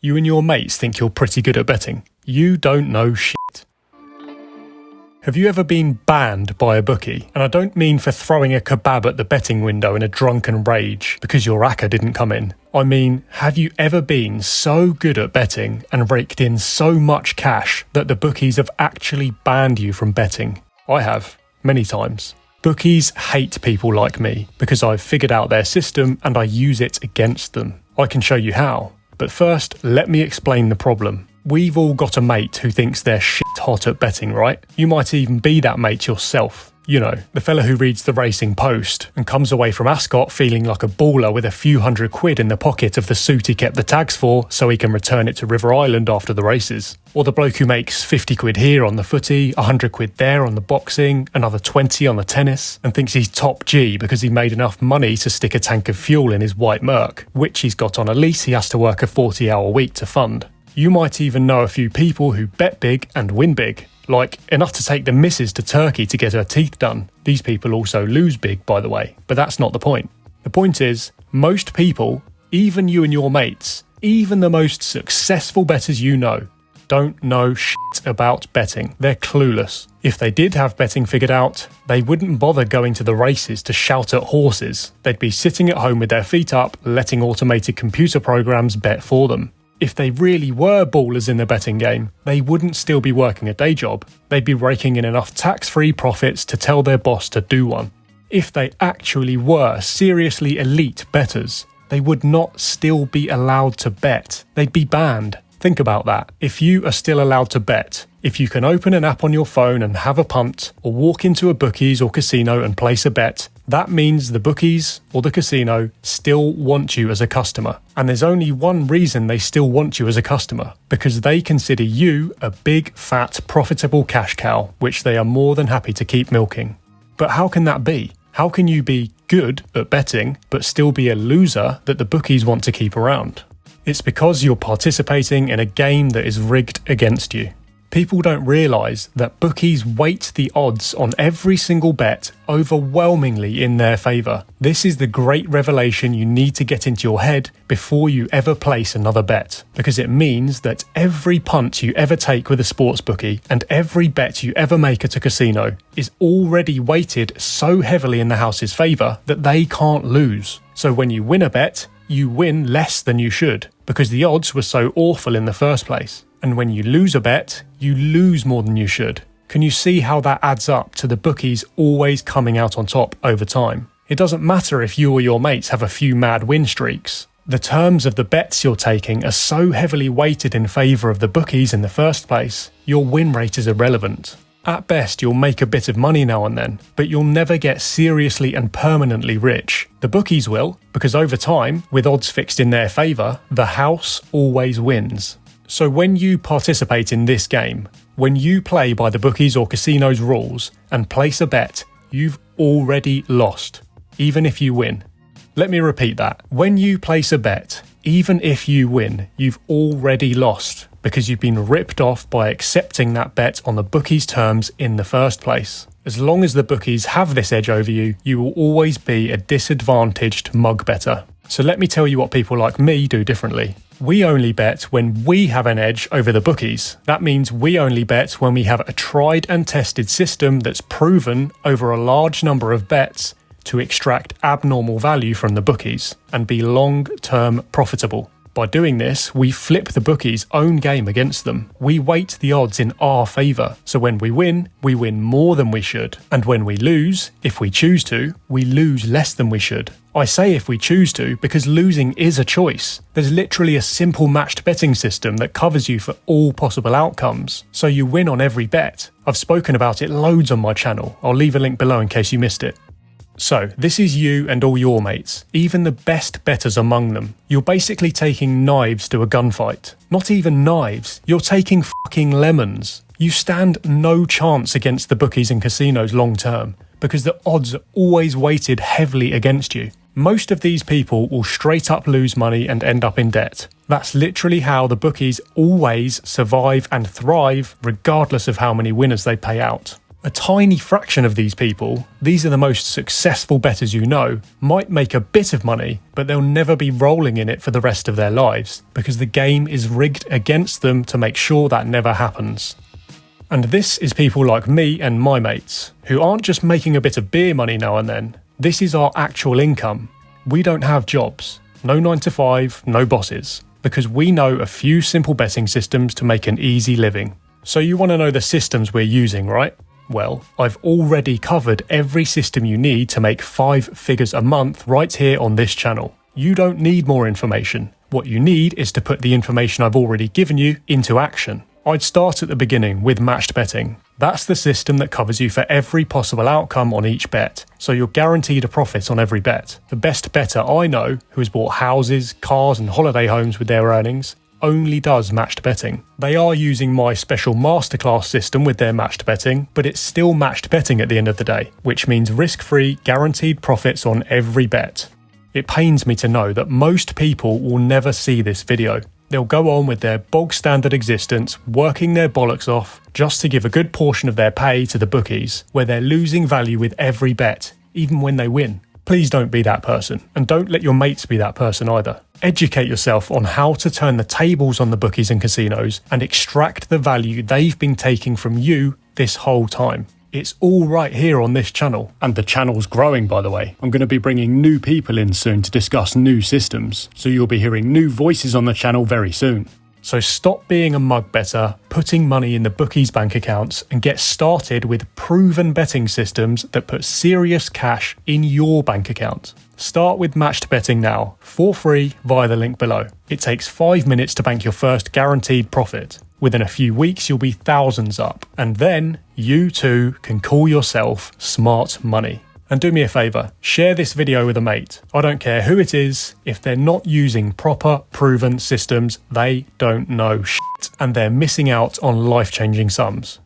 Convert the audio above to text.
You and your mates think you're pretty good at betting. You don't know shit. Have you ever been banned by a bookie? And I don't mean for throwing a kebab at the betting window in a drunken rage because your ACCA didn't come in. I mean, have you ever been so good at betting and raked in so much cash that the bookies have actually banned you from betting? I have, many times. Bookies hate people like me because I've figured out their system and I use it against them. I can show you how. But first, let me explain the problem. We've all got a mate who thinks they're shit hot at betting, right? You might even be that mate yourself. You know, the fella who reads the Racing Post and comes away from Ascot feeling like a baller with a few £100 in the pocket of the suit he kept the tags for so he can return it to River Island after the races. Or the bloke who makes £50 here on the footy, £100 there on the boxing, another 20 on the tennis, and thinks he's top G because he made enough money to stick a tank of fuel in his white Merc, which he's got on a lease he has to work a 40-hour week to fund. You might even know a few people who bet big and win big, like enough to take the missus to Turkey to get her teeth done. These people also lose big, by the way, but that's not the point. The point is, most people, even you and your mates, even the most successful bettors you know, don't know shit about betting. They're clueless. If they did have betting figured out, they wouldn't bother going to the races to shout at horses. They'd be sitting at home with their feet up, letting automated computer programs bet for them. If they really were ballers in the betting game, they wouldn't still be working a day job. They'd be raking in enough tax-free profits to tell their boss to do one. If they actually were seriously elite bettors, they would not still be allowed to bet. They'd be banned. Think about that. If you are still allowed to bet, if you can open an app on your phone and have a punt, or walk into a bookies or casino and place a bet, that means the bookies or the casino still want you as a customer. And there's only one reason they still want you as a customer, because they consider you a big, fat, profitable cash cow, which they are more than happy to keep milking. But how can that be? How can you be good at betting, but still be a loser that the bookies want to keep around? It's because you're participating in a game that is rigged against you. People don't realise that bookies weight the odds on every single bet overwhelmingly in their favour. This is the great revelation you need to get into your head before you ever place another bet, because it means that every punt you ever take with a sports bookie and every bet you ever make at a casino is already weighted so heavily in the house's favour that they can't lose. So when you win a bet, you win less than you should, because the odds were so awful in the first place. And when you lose a bet, you lose more than you should. Can you see how that adds up to the bookies always coming out on top over time? It doesn't matter if you or your mates have a few mad win streaks. The terms of the bets you're taking are so heavily weighted in favour of the bookies in the first place, your win rate is irrelevant. At best, you'll make a bit of money now and then, but you'll never get seriously and permanently rich. The bookies will, because over time, with odds fixed in their favour, the house always wins. So when you participate in this game, when you play by the bookies or casino's rules and place a bet, you've already lost, even if you win. Let me repeat that. When you place a bet, even if you win, you've already lost, because you've been ripped off by accepting that bet on the bookies' terms in the first place. As long as the bookies have this edge over you, you will always be a disadvantaged mug better. So let me tell you what people like me do differently. We only bet when we have an edge over the bookies. That means we only bet when we have a tried and tested system that's proven over a large number of bets to extract abnormal value from the bookies and be long-term profitable. By doing this, we flip the bookies' own game against them. We weight the odds in our favour, so when we win more than we should. And when we lose, if we choose to, we lose less than we should. I say if we choose to because losing is a choice. There's literally a simple matched betting system that covers you for all possible outcomes, so you win on every bet. I've spoken about it loads on my channel. I'll leave a link below in case you missed it. So, this is you and all your mates, even the best bettors among them. You're basically taking knives to a gunfight. Not even knives, you're taking fucking lemons. You stand no chance against the bookies and casinos long term, because the odds are always weighted heavily against you. Most of these people will straight up lose money and end up in debt. That's literally how the bookies always survive and thrive regardless of how many winners they pay out. A tiny fraction of these people, these are the most successful bettors you know, might make a bit of money, but they'll never be rolling in it for the rest of their lives, because the game is rigged against them to make sure that never happens. And this is people like me and my mates, who aren't just making a bit of beer money now and then. This is our actual income. We don't have jobs, no 9 to 5, no bosses, because we know a few simple betting systems to make an easy living. So you want to know the systems we're using, right? Well, I've already covered every system you need to make 5 figures a month right here on this channel. You don't need more information. What you need is to put the information I've already given you into action. I'd start at the beginning with matched betting. That's the system that covers you for every possible outcome on each bet, so you're guaranteed a profit on every bet. The best bettor I know, who has bought houses, cars and holiday homes with their earnings, only does matched betting. They are using my special masterclass system with their matched betting, but it's still matched betting at the end of the day, which means risk-free, guaranteed profits on every bet. It pains me to know that most people will never see this video. They'll go on with their bog standard existence, working their bollocks off, just to give a good portion of their pay to the bookies, where they're losing value with every bet, even when they win. Please don't be that person, and don't let your mates be that person either. Educate yourself on how to turn the tables on the bookies and casinos and extract the value they've been taking from you this whole time. It's all right here on this channel. And the channel's growing, by the way. I'm going to be bringing new people in soon to discuss new systems, so you'll be hearing new voices on the channel very soon. So stop being a mug better, putting money in the bookies' bank accounts, and get started with proven betting systems that put serious cash in your bank account. Start with matched betting now, for free via the link below. It takes 5 minutes to bank your first guaranteed profit. Within a few weeks, you'll be thousands up, and then you too can call yourself smart money. And do me a favour, share this video with a mate. I don't care who it is, if they're not using proper, proven systems, they don't know shit, and they're missing out on life-changing sums.